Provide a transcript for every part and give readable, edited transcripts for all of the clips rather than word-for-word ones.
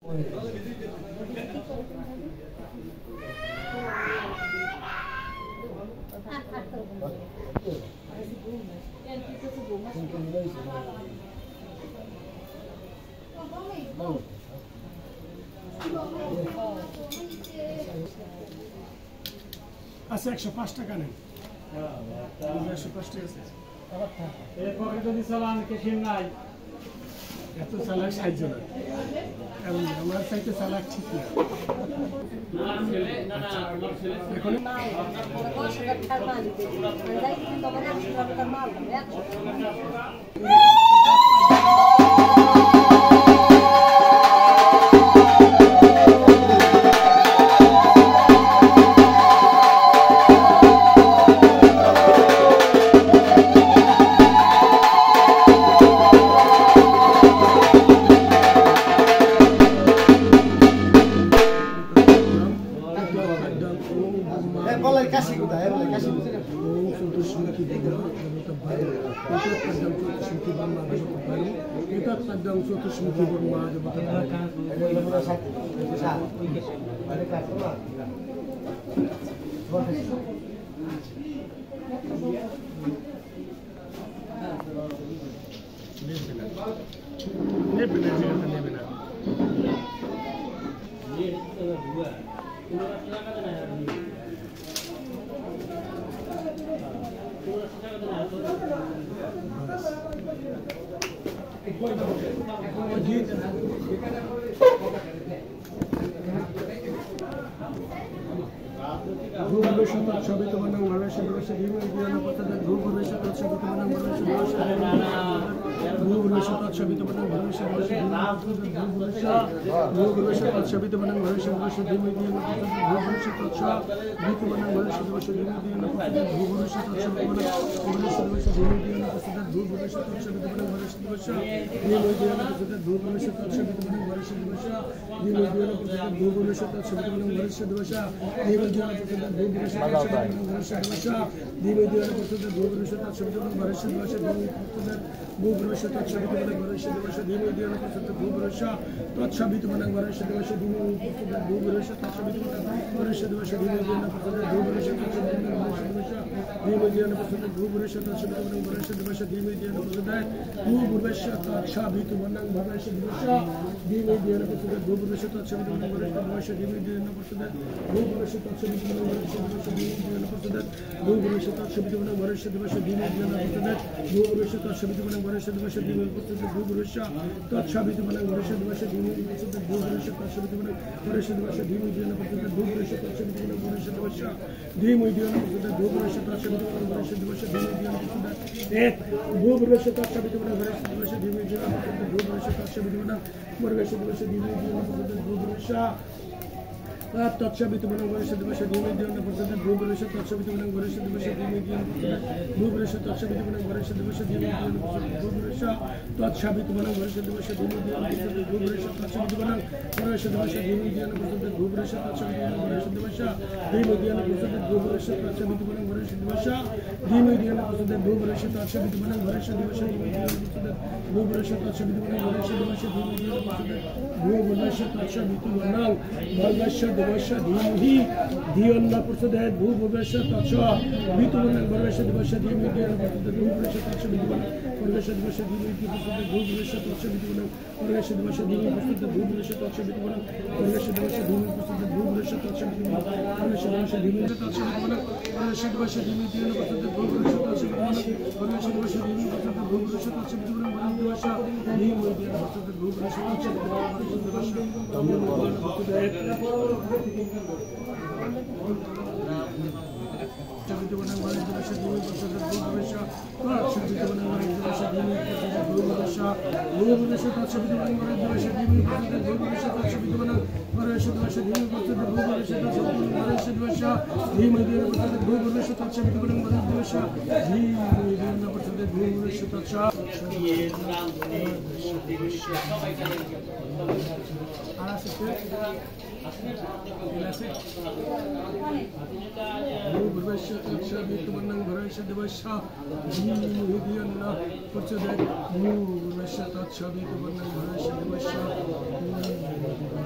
আচ্ছা 105 টাকা নেন 105 টাকা আছে এর পরে যদি চালান কেশিন নাই এত চালাক সাহায্য না কারণ আমার চাইতে চালাক ঠিক না এখন Thank you.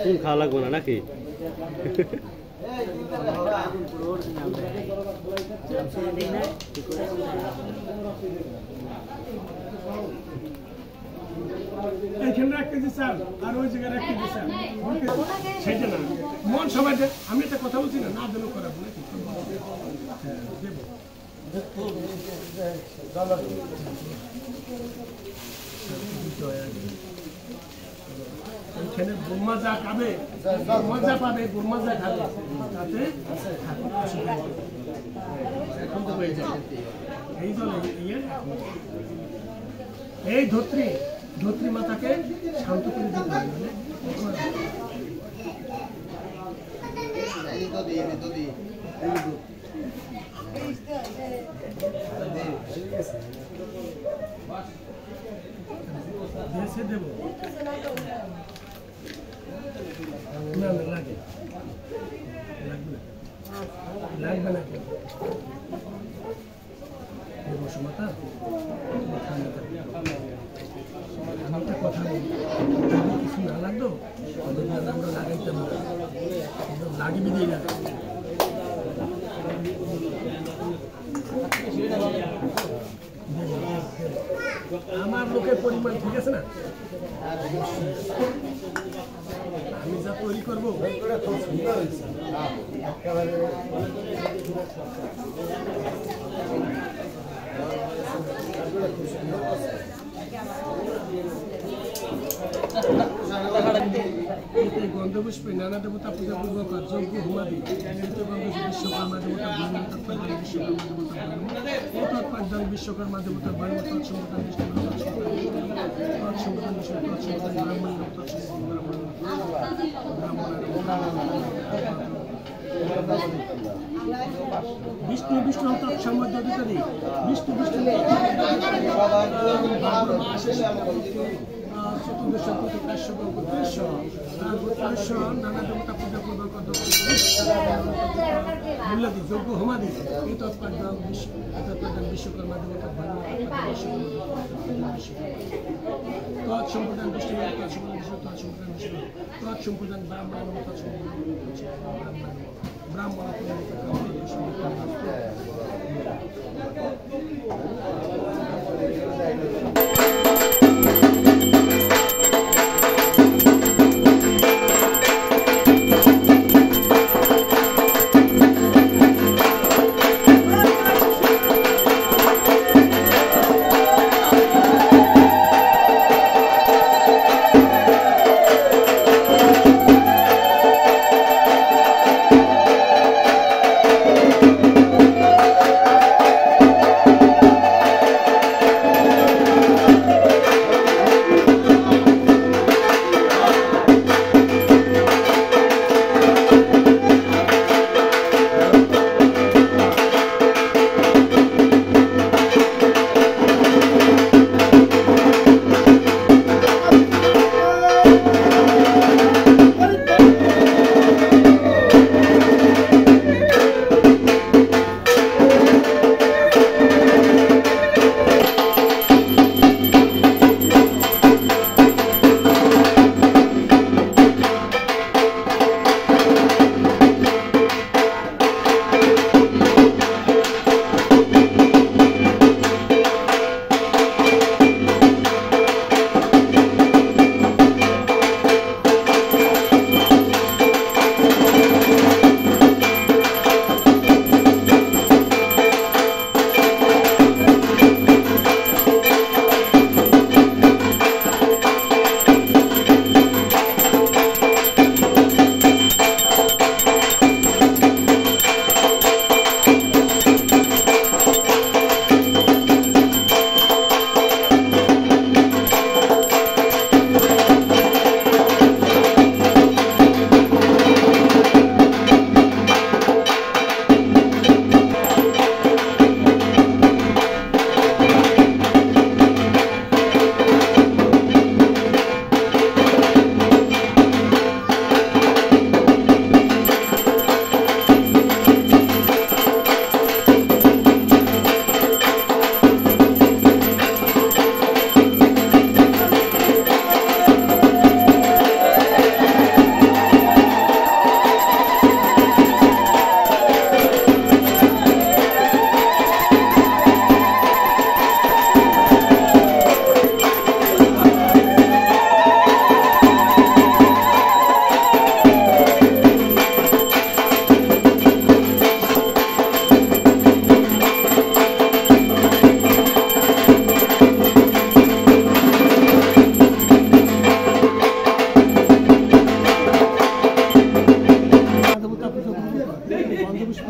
কোন খাওয়া লাগবে না নাকি? এইখানে 1 কেজি চাল আর ওই জায়গায় 1 কেজি চাল সেটা না মন সবাই আমি একটা কথা বলছি না দিলেও খারাপ নাকি দেবো এখানে গোরমা যা খাবে গোরমা যা পাবে গোরমা যা খাবে তাতে এখন তো হয়ে যায় এই জন্য এই ধত্রী মাতাকে শান্ত করে দিতে হবে দেশে দেব না লাগে লাগবে না বসো মাতা আমি একটা কথা বলি কিছু না লাগতো আমরা লাগাইতাম না লাগিয়ে দিয়ে না আমার লোকের পরিমাণ ঠিক আছে না আমি যা তৈরি করবো গন্ধপুষ্পে নানা দেবতা পূজা পূর্বক যজ্ঞ হোমাদি বিশ্বকর্মা দেবতা বিশ্বকর্মা দেবতা বিষ্ণু বিষ্ণু তৎসম্বদ্ধ অধিকারী বিষ্ণু বিষ্ণু চতুর্দশ নানা দেবতা পূজা পূর্বক মূল্যাদি যজ্ঞ হোমাদি এই তৎপাঠ্যাম বিশ্বকর্মা দেবতা তৎসম্প্রদান বিষ্ণু তৎসম্প্রদান বিষ্ণু তৎসম্প্রদান ব্রাহ্মণ ব্রাহ্মণ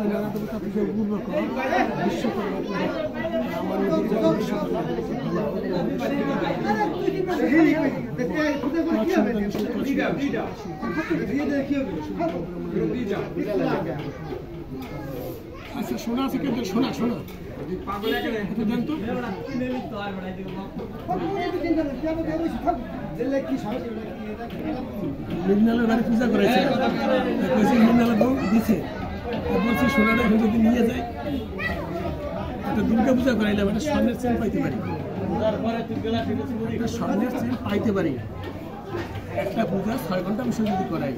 নানা দেবতা পূজা পূর্বক বিশ্বকর্মা পূজা আমার আচ্ছা শোনা আছে কিন্তু শোনা শোনা জান তো মৃণালের বাড়ি পূজা করেছে মৃণালের বউ দিছে বলছি সোনাটা এখন যদি নিয়ে যায় একটা দুর্গা পূজা করাইলাম একটা স্বর্ণের চেন পাইতে পারি একটা স্বর্ণের চেন পাইতে পারি একটা পূজা 6 ঘন্টা বিষয় যদি করাই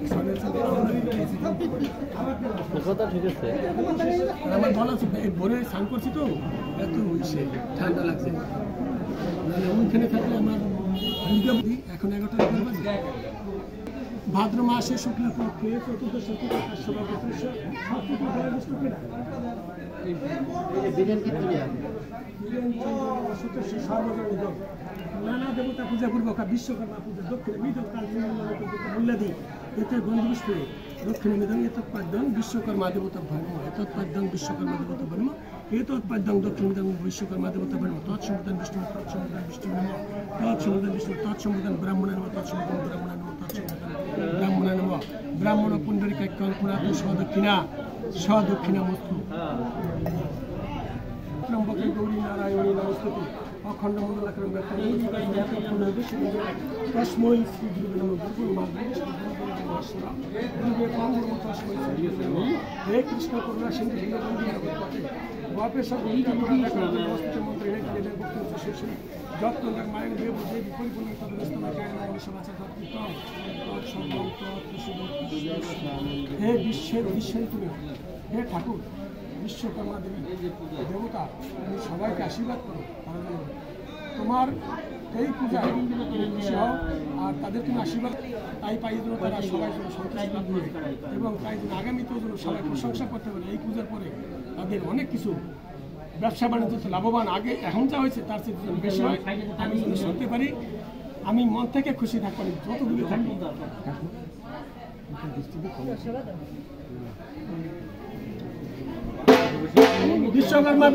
স্বর্ণের চেন কথা ঠিক আছে আমার বলা আছে ভোরে স্নান করছি তো এত সে ঠান্ডা লাগছে মানে ওইখানে থাকলে আমার দুর্গা বুদ্ধি এখন 11টা বাজে ভাদ্র মাসে শুক্লপক্ষে চতুর্থ নানা দেবতা পূজা পূর্বক বিশ্বকর্মা পূজা দক্ষিণে মৃদল কাল মূল্যাদি এতে গন্ধপুষ্পে দক্ষিণে মৃদং এতৎপাদ্যং বিশ্বকর্মা দেবতা ধর্ম এতৎপাদ্যং বিশ্বকর্মা দেবতা ধর্ম এতৎপাদ্যং দক্ষিণ মৃদং বিশ্বকর্মা দেবতা ধর্ম তৎসম্বোধন বিষ্ণু তৎসম্বোধন বিষ্ণু নম তৎসম্বোধন বিষ্ণু তৎসম্বোধন ব্রাহ্মণ নম তৎসম্বোধন ব্রাহ্মণ নম তৎসম্বোধন ব্রাহ্মণ নম ব্রাহ্মণ পুণ্ডরিকাক্ষং পুরাত সদক্ষিণা মস্তু ত্রম্বকে গৌরী নারায়ণী নমস্তুতি অখণ্ড মণ্ডলাকারং তস্মৈ শ্রী গুরুবে নমঃ হে কৃষ্ণ করুণা সিন্ধু গল্পের সব মন্ত্রে যত্ন মায়ের দেব দেবী পরিপূর্ণ হে বিশ্বের ঈশ্বরী তুমি হে ঠাকুর বিশ্বকর্মা দেবী দেবতা তুমি সবাইকে আশীর্বাদ করো তোমার এই পূজায় খুশি হও আর তাদের তুমি আশীর্বাদ তাই পাই যেন তারা সবাই যেন সন্তুষ্ট লাভ করে এবং তাই যেন আগামীতেও যেন সবাই প্রশংসা করতে পারে এই পূজার পরে তাদের অনেক কিছু ব্যবসা বাণিজ্য লাভবান আগে এখন যা হয়েছে তার চেয়ে বেশি হয় আমি যদি শুনতে পারি আমি মন থেকে খুশি থাকবো যত দূরে থাকবো বিশ্বকর্মা